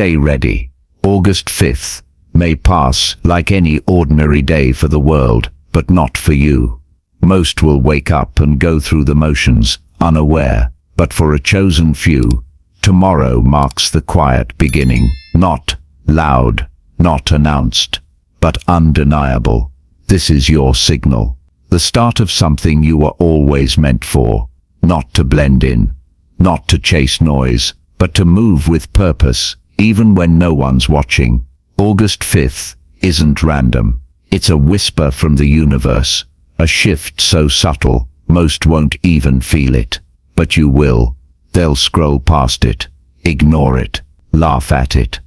Stay ready. August 5th may pass like any ordinary day for the world, but not for you. Most will wake up and go through the motions, unaware, but for a chosen few, tomorrow marks the quiet beginning, not loud, not announced, but undeniable. This is your signal, the start of something you were always meant for, not to blend in, not to chase noise, but to move with purpose, even when no one's watching. August 5th isn't random. It's a whisper from the universe, a shift so subtle, most won't even feel it. But you will. They'll scroll past it, ignore it, laugh at it.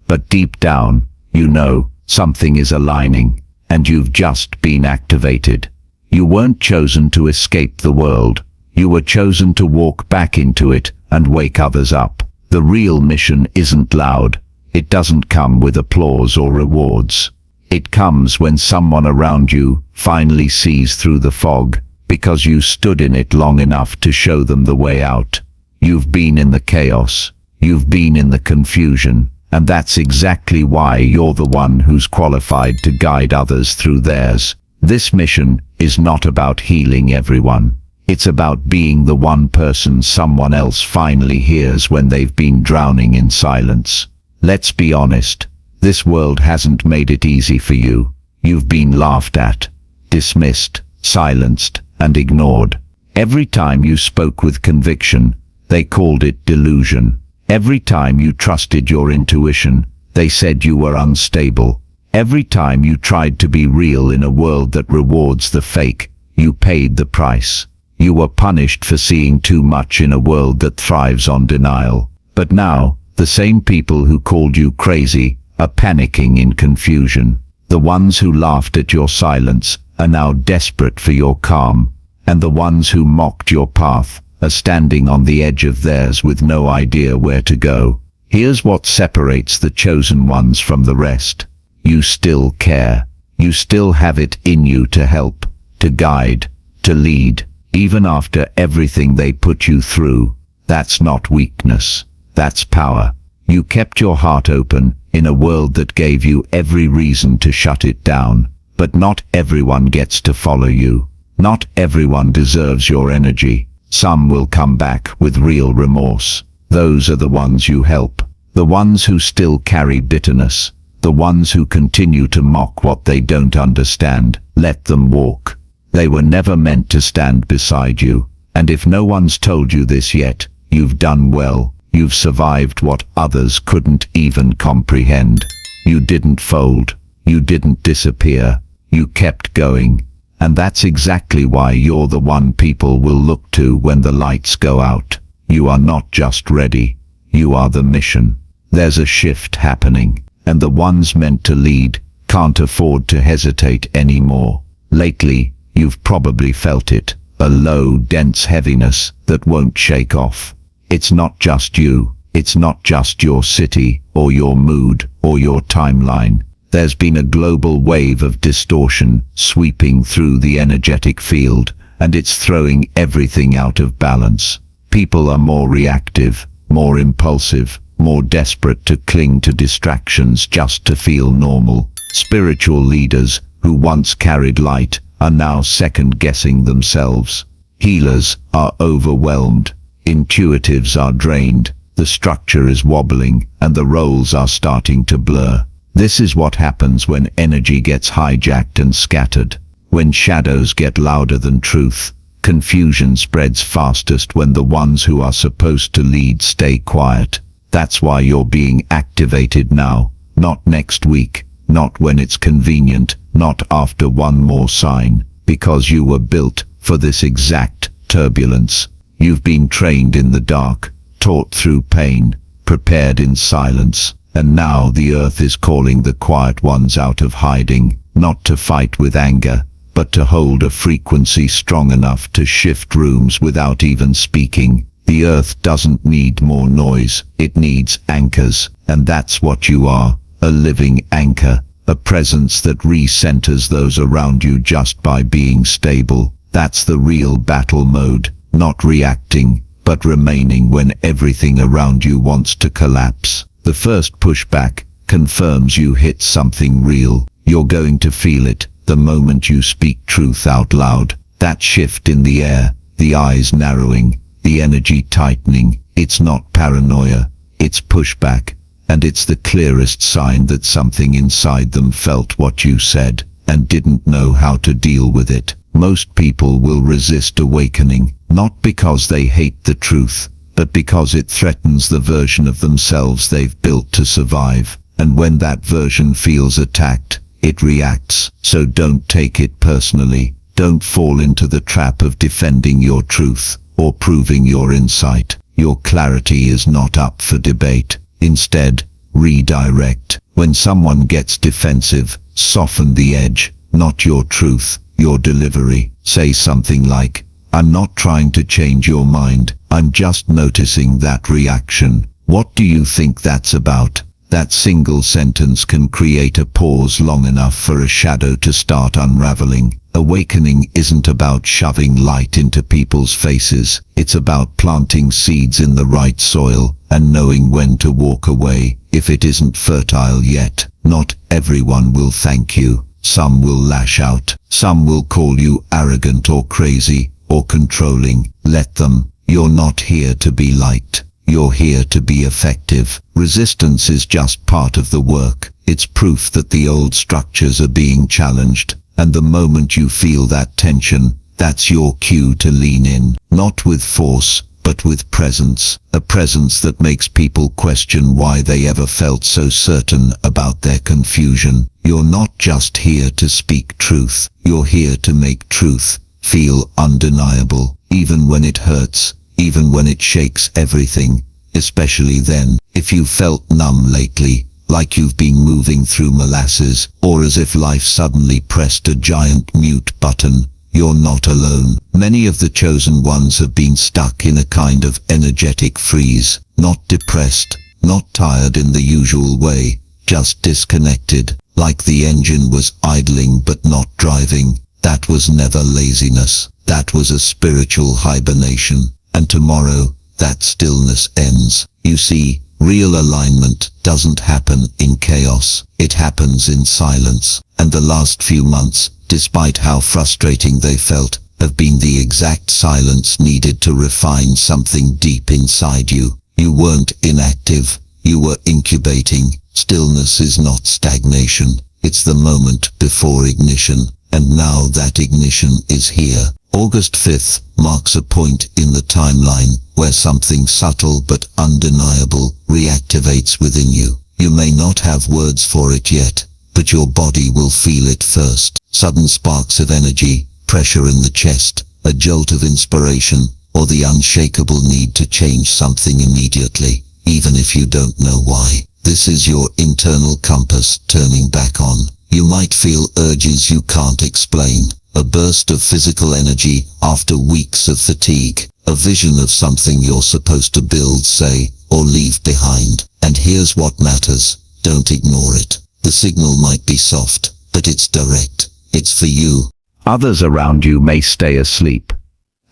But deep down, you know, something is aligning, and you've just been activated. You weren't chosen to escape the world. You were chosen to walk back into it and wake others up. The real mission isn't loud. It doesn't come with applause or rewards. It comes when someone around you finally sees through the fog, because you stood in it long enough to show them the way out. You've been in the chaos. You've been in the confusion. And that's exactly why you're the one who's qualified to guide others through theirs. This mission is not about healing everyone. It's about being the one person someone else finally hears when they've been drowning in silence. Let's be honest, this world hasn't made it easy for you. You've been laughed at, dismissed, silenced, and ignored. Every time you spoke with conviction, they called it delusion. Every time you trusted your intuition, they said you were unstable. Every time you tried to be real in a world that rewards the fake, you paid the price. You were punished for seeing too much in a world that thrives on denial. But now, the same people who called you crazy are panicking in confusion. The ones who laughed at your silence are now desperate for your calm, and the ones who mocked your path are standing on the edge of theirs with no idea where to go. Here's what separates the chosen ones from the rest. You still care. You still have it in you to help, to guide, to lead, even after everything they put you through. That's not weakness. That's power. You kept your heart open in a world that gave you every reason to shut it down. But not everyone gets to follow you. Not everyone deserves your energy. Some will come back with real remorse. Those are the ones you help. The ones who still carry bitterness. The ones who continue to mock what they don't understand. Let them walk. They were never meant to stand beside you. And if no one's told you this yet, you've done well. You've survived what others couldn't even comprehend. You didn't fold. You didn't disappear. You kept going. And that's exactly why you're the one people will look to when the lights go out. You are not just ready. You are the mission. There's a shift happening, and the ones meant to lead can't afford to hesitate anymore. Lately, you've probably felt it, a low, dense heaviness that won't shake off. It's not just you. It's not just your city, or your mood, or your timeline. There's been a global wave of distortion sweeping through the energetic field, and it's throwing everything out of balance. People are more reactive, more impulsive, more desperate to cling to distractions just to feel normal. Spiritual leaders who once carried light are now second-guessing themselves. Healers are overwhelmed. Intuitives are drained. The structure is wobbling, and the roles are starting to blur. This is what happens when energy gets hijacked and scattered. When shadows get louder than truth, confusion spreads fastest when the ones who are supposed to lead stay quiet. That's why you're being activated now, not next week, not when it's convenient, not after one more sign, because you were built for this exact turbulence. You've been trained in the dark, taught through pain, prepared in silence. And now the earth is calling the quiet ones out of hiding, not to fight with anger, but to hold a frequency strong enough to shift rooms without even speaking. The earth doesn't need more noise, it needs anchors, and that's what you are, a living anchor, a presence that recenters those around you just by being stable. That's the real battle mode, not reacting, but remaining when everything around you wants to collapse. The first pushback confirms you hit something real. You're going to feel it the moment you speak truth out loud. That shift in the air, the eyes narrowing, the energy tightening. It's not paranoia, it's pushback. And it's the clearest sign that something inside them felt what you said and didn't know how to deal with it. Most people will resist awakening, not because they hate the truth, but because it threatens the version of themselves they've built to survive. And when that version feels attacked, it reacts. So don't take it personally. Don't fall into the trap of defending your truth or proving your insight. Your clarity is not up for debate. Instead, redirect. When someone gets defensive, soften the edge, not your truth, your delivery. Say something like, "I'm not trying to change your mind, I'm just noticing that reaction. What do you think that's about?" That single sentence can create a pause long enough for a shadow to start unraveling. Awakening isn't about shoving light into people's faces. It's about planting seeds in the right soil and knowing when to walk away if it isn't fertile yet. Not everyone will thank you. Some will lash out. Some will call you arrogant or crazy or controlling. Let them. You're not here to be liked. You're here to be effective. Resistance is just part of the work. It's proof that the old structures are being challenged. And the moment you feel that tension, that's your cue to lean in. Not with force, but with presence. A presence that makes people question why they ever felt so certain about their confusion. You're not just here to speak truth. You're here to make truth feel undeniable, even when it hurts. Even when it shakes everything, especially then. If you felt numb lately, like you've been moving through molasses, or as if life suddenly pressed a giant mute button, you're not alone. Many of the chosen ones have been stuck in a kind of energetic freeze, not depressed, not tired in the usual way, just disconnected, like the engine was idling but not driving. That was never laziness. That was a spiritual hibernation. And tomorrow, that stillness ends. You see, real alignment doesn't happen in chaos. It happens in silence. And the last few months, despite how frustrating they felt, have been the exact silence needed to refine something deep inside you. You weren't inactive. You were incubating. Stillness is not stagnation. It's the moment before ignition. And now that ignition is here. August 5th marks a point in the timeline where something subtle but undeniable reactivates within you. You may not have words for it yet, but your body will feel it first. Sudden sparks of energy, pressure in the chest, a jolt of inspiration, or the unshakable need to change something immediately, even if you don't know why. This is your internal compass turning back on. You might feel urges you can't explain. A burst of physical energy after weeks of fatigue. A vision of something you're supposed to build, say, or leave behind. And here's what matters. Don't ignore it. The signal might be soft, but it's direct. It's for you. Others around you may stay asleep.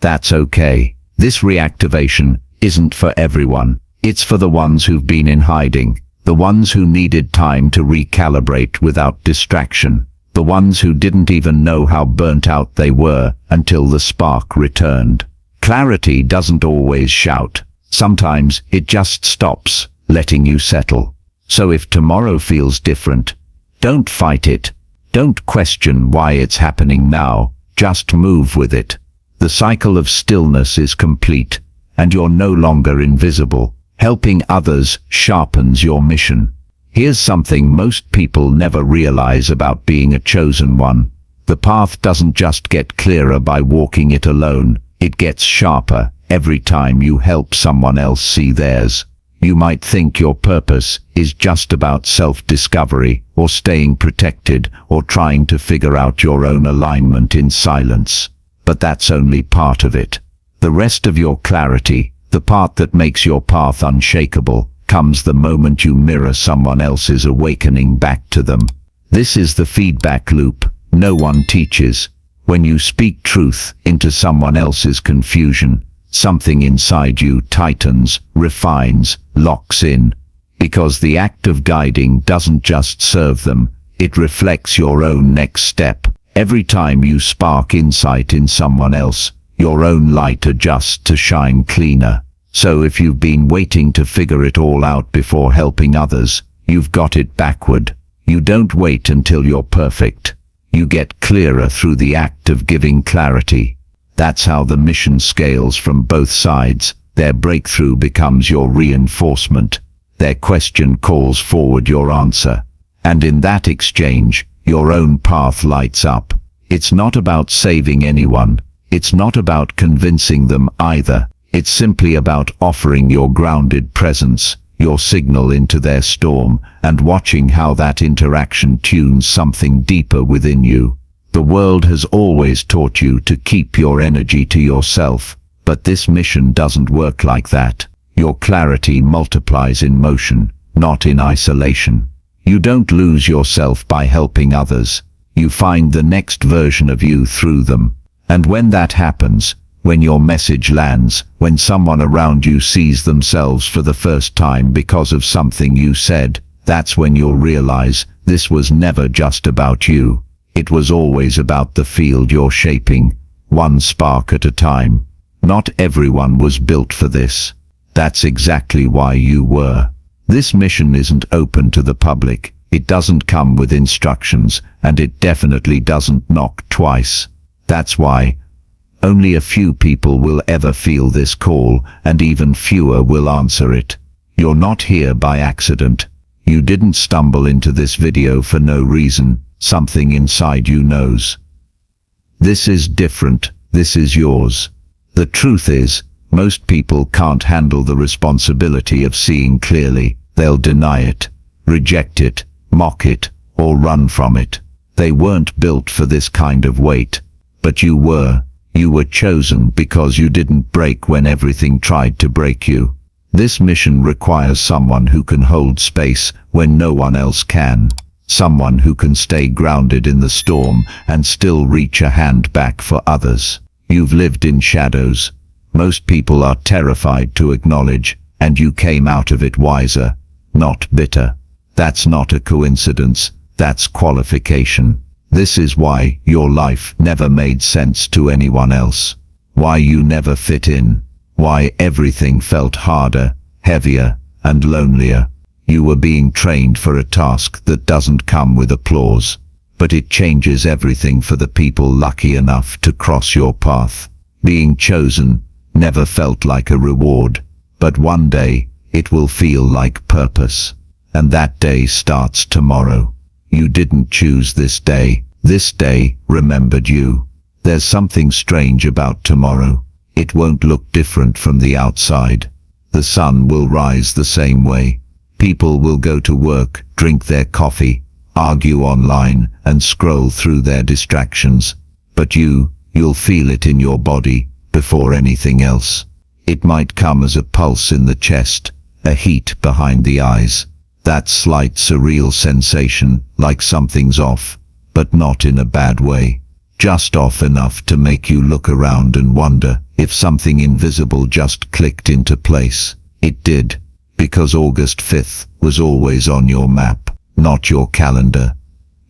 That's okay. This reactivation isn't for everyone. It's for the ones who've been in hiding. The ones who needed time to recalibrate without distraction. The ones who didn't even know how burnt out they were until the spark returned. Clarity doesn't always shout. Sometimes it just stops, letting you settle. So if tomorrow feels different, don't fight it. Don't question why it's happening now. Just move with it. The cycle of stillness is complete, and you're no longer invisible. Helping others sharpens your mission. Here's something most people never realize about being a chosen one. The path doesn't just get clearer by walking it alone. It gets sharper every time you help someone else see theirs. You might think your purpose is just about self-discovery, or staying protected, or trying to figure out your own alignment in silence. But that's only part of it. The rest of your clarity, the part that makes your path unshakable, comes the moment you mirror someone else's awakening back to them. This is the feedback loop no one teaches. When you speak truth into someone else's confusion, something inside you tightens, refines, locks in. Because the act of guiding doesn't just serve them, it reflects your own next step. Every time you spark insight in someone else, your own light adjusts to shine cleaner. So if you've been waiting to figure it all out before helping others, you've got it backward. You don't wait until you're perfect. You get clearer through the act of giving clarity. That's how the mission scales from both sides. Their breakthrough becomes your reinforcement. Their question calls forward your answer. And in that exchange, your own path lights up. It's not about saving anyone. It's not about convincing them either. It's simply about offering your grounded presence, your signal into their storm, and watching how that interaction tunes something deeper within you. The world has always taught you to keep your energy to yourself, but this mission doesn't work like that. Your clarity multiplies in motion, not in isolation. You don't lose yourself by helping others. You find the next version of you through them. And when that happens, when your message lands, when someone around you sees themselves for the first time because of something you said, that's when you'll realize this was never just about you. It was always about the field you're shaping, one spark at a time. Not everyone was built for this. That's exactly why you were. This mission isn't open to the public. It doesn't come with instructions, and it definitely doesn't knock twice. That's why only a few people will ever feel this call, and even fewer will answer it. You're not here by accident. You didn't stumble into this video for no reason. Something inside you knows. This is different. This is yours. The truth is, most people can't handle the responsibility of seeing clearly. They'll deny it, reject it, mock it, or run from it. They weren't built for this kind of weight. But you were. You were chosen because you didn't break when everything tried to break you. This mission requires someone who can hold space when no one else can. Someone who can stay grounded in the storm and still reach a hand back for others. You've lived in shadows. Most people are terrified to acknowledge, and you came out of it wiser, not bitter. That's not a coincidence. That's qualification. This is why your life never made sense to anyone else. Why you never fit in. Why everything felt harder, heavier, and lonelier. You were being trained for a task that doesn't come with applause, but it changes everything for the people lucky enough to cross your path. Being chosen never felt like a reward, but one day it will feel like purpose. And that day starts tomorrow. You didn't choose this day. This day remembered you. There's something strange about tomorrow. It won't look different from the outside. The sun will rise the same way. People will go to work, drink their coffee, argue online, and scroll through their distractions. But you'll feel it in your body before anything else. It might come as a pulse in the chest, a heat behind the eyes. That slight surreal sensation, like something's off, but not in a bad way. Just off enough to make you look around and wonder if something invisible just clicked into place. It did, because August 5th was always on your map, not your calendar,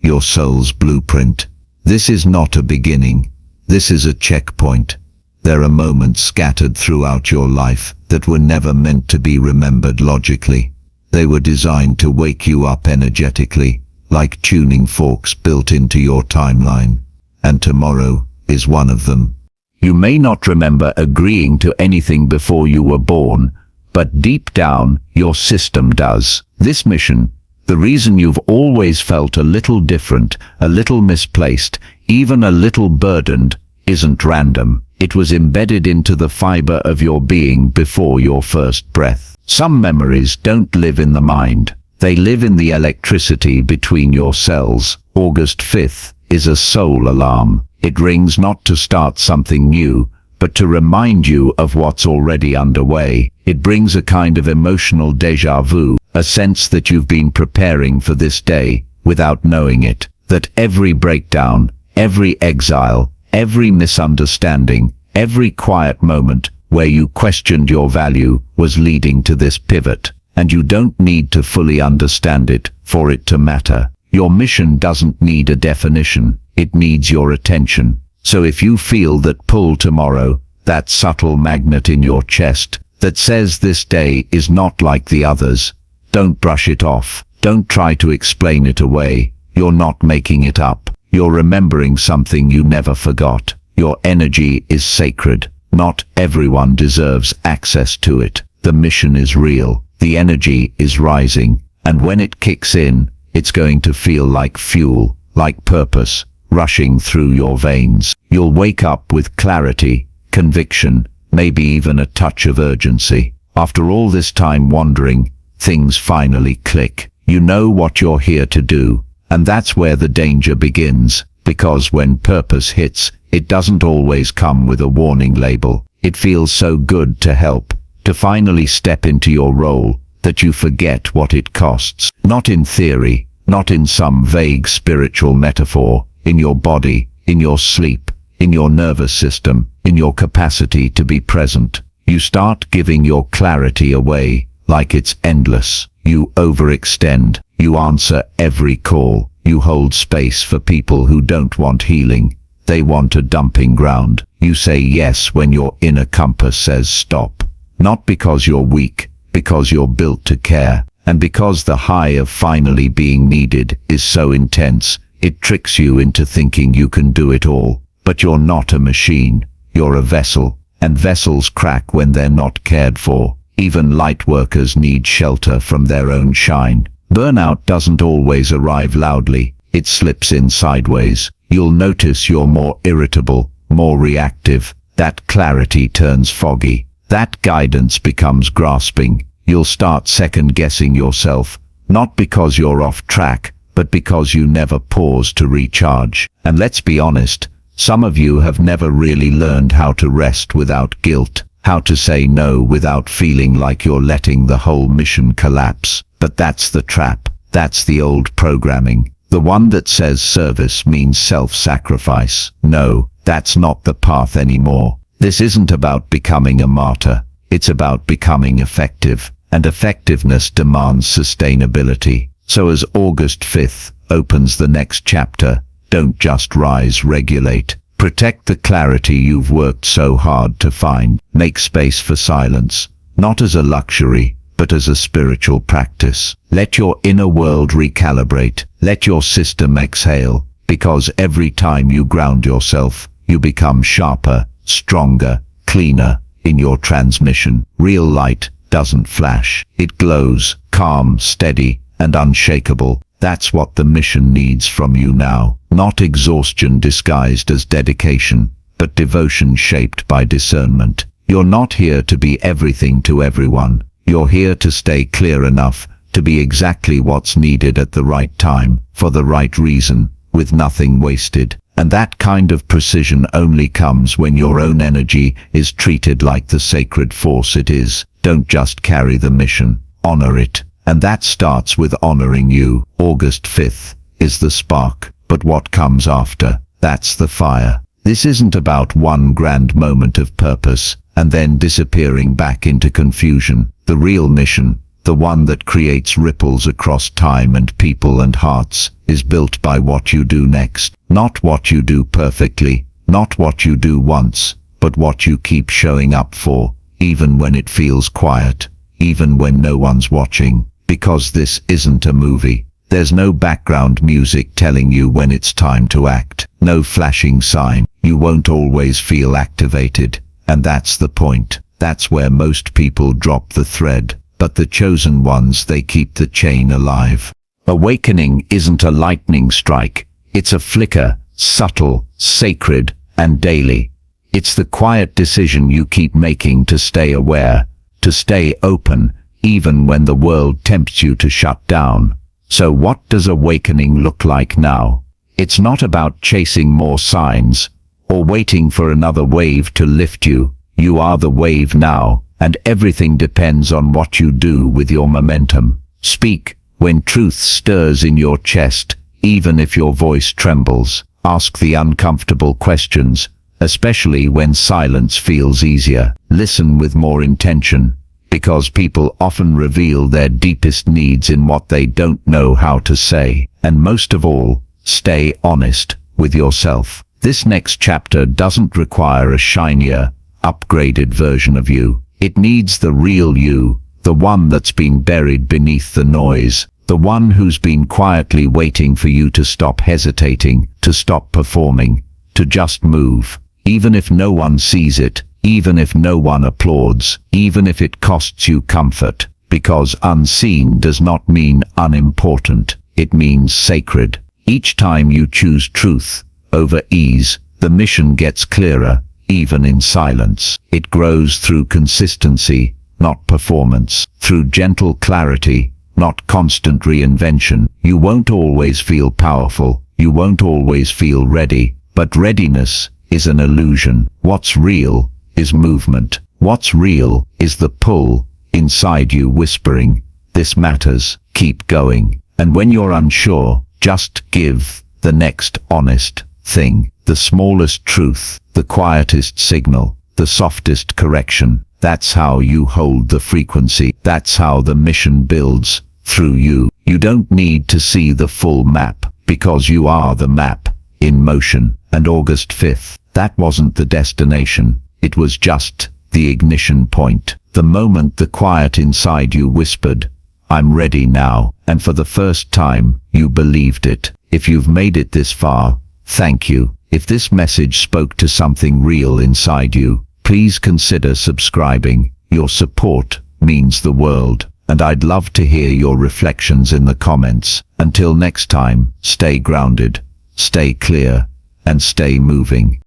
your soul's blueprint. This is not a beginning. This is a checkpoint. There are moments scattered throughout your life that were never meant to be remembered logically. They were designed to wake you up energetically, like tuning forks built into your timeline. And tomorrow is one of them. You may not remember agreeing to anything before you were born, but deep down, your system does. This mission, the reason you've always felt a little different, a little misplaced, even a little burdened, isn't random. It was embedded into the fiber of your being before your first breath. Some memories don't live in the mind. They live in the electricity between your cells. August 5th is a soul alarm. It rings not to start something new, but to remind you of what's already underway. It brings a kind of emotional déjà vu, a sense that you've been preparing for this day without knowing it, that every breakdown, every exile, every misunderstanding, every quiet moment where you questioned your value was leading to this pivot. and you don't need to fully understand it for it to matter. Your mission doesn't need a definition, it needs your attention. So if you feel that pull tomorrow, that subtle magnet in your chest that says this day is not like the others, don't brush it off. Don't try to explain it away. You're not making it up. You're remembering something you never forgot. Your energy is sacred. Not everyone deserves access to it. The mission is real. The energy is rising. And when it kicks in, it's going to feel like fuel, like purpose, rushing through your veins. You'll wake up with clarity, conviction, maybe even a touch of urgency. After all this time wandering, things finally click. You know what you're here to do. And that's where the danger begins. Because when purpose hits, it doesn't always come with a warning label. It feels so good to help, to finally step into your role, that you forget what it costs. Not in theory, not in some vague spiritual metaphor, in your body, in your sleep, in your nervous system, in your capacity to be present. You start giving your clarity away, like it's endless. You overextend. You answer every call. You hold space for people who don't want healing. They want a dumping ground. You say yes when your inner compass says stop. Not because you're weak, because you're built to care. And because the high of finally being needed is so intense, it tricks you into thinking you can do it all. But you're not a machine. You're a vessel. And vessels crack when they're not cared for. Even light workers need shelter from their own shine. Burnout doesn't always arrive loudly. It slips in sideways. You'll notice you're more irritable, more reactive. That clarity turns foggy. That guidance becomes grasping. You'll start second-guessing yourself, not because you're off track, but because you never pause to recharge. And let's be honest, some of you have never really learned how to rest without guilt, how to say no without feeling like you're letting the whole mission collapse. But that's the trap. That's the old programming. The one that says service means self-sacrifice. No, that's not the path anymore. This isn't about becoming a martyr. It's about becoming effective. And effectiveness demands sustainability. So as August 5th opens the next chapter, don't just rise, regulate. Protect the clarity you've worked so hard to find. Make space for silence, not as a luxury, but as a spiritual practice. Let your inner world recalibrate. Let your system exhale, because every time you ground yourself, you become sharper, stronger, cleaner in your transmission. Real light doesn't flash. It glows, calm, steady, and unshakable. That's what the mission needs from you now. Not exhaustion disguised as dedication, but devotion shaped by discernment. You're not here to be everything to everyone. You're here to stay clear enough to be exactly what's needed at the right time, for the right reason, with nothing wasted. And that kind of precision only comes when your own energy is treated like the sacred force it is. Don't just carry the mission, honor it. And that starts with honoring you. August 5th is the spark, but what comes after, that's the fire. This isn't about one grand moment of purpose and then disappearing back into confusion. The real mission, the one that creates ripples across time and people and hearts, is built by what you do next. Not what you do perfectly, not what you do once, but what you keep showing up for, even when it feels quiet, even when no one's watching. Because this isn't a movie. There's no background music telling you when it's time to act. No flashing sign. You won't always feel activated. And that's the point. That's where most people drop the thread. But the chosen ones, they keep the chain alive. Awakening isn't a lightning strike. It's a flicker, subtle, sacred, and daily. It's the quiet decision you keep making to stay aware, to stay open, even when the world tempts you to shut down. So what does awakening look like now? It's not about chasing more signs, or waiting for another wave to lift you. You are the wave now, and everything depends on what you do with your momentum. Speak when truth stirs in your chest, even if your voice trembles. Ask the uncomfortable questions, especially when silence feels easier. Listen with more intention. because people often reveal their deepest needs in what they don't know how to say. And most of all, stay honest with yourself. This next chapter doesn't require a shinier, upgraded version of you. It needs the real you, the one that's been buried beneath the noise, the one who's been quietly waiting for you to stop hesitating, to stop performing, to just move. Even if no one sees it, even if no one applauds, even if it costs you comfort, because unseen does not mean unimportant, it means sacred. Each time you choose truth over ease, the mission gets clearer, even in silence. It grows through consistency, not performance, through gentle clarity, not constant reinvention. You won't always feel powerful, you won't always feel ready, but readiness is an illusion. What's real is movement. What's real is the pull inside you whispering, "This matters, keep going." And when you're unsure, just give the next honest thing, the smallest truth, the quietest signal, the softest correction. That's how you hold the frequency. That's how the mission builds through you. You don't need to see the full map, because you are the map in motion. And August 5th, that wasn't the destination. It was just the ignition point. The moment the quiet inside you whispered, "I'm ready now." And for the first time, you believed it. If you've made it this far, thank you. If this message spoke to something real inside you, please consider subscribing. Your support means the world, and I'd love to hear your reflections in the comments. Until next time, stay grounded, stay clear, and stay moving.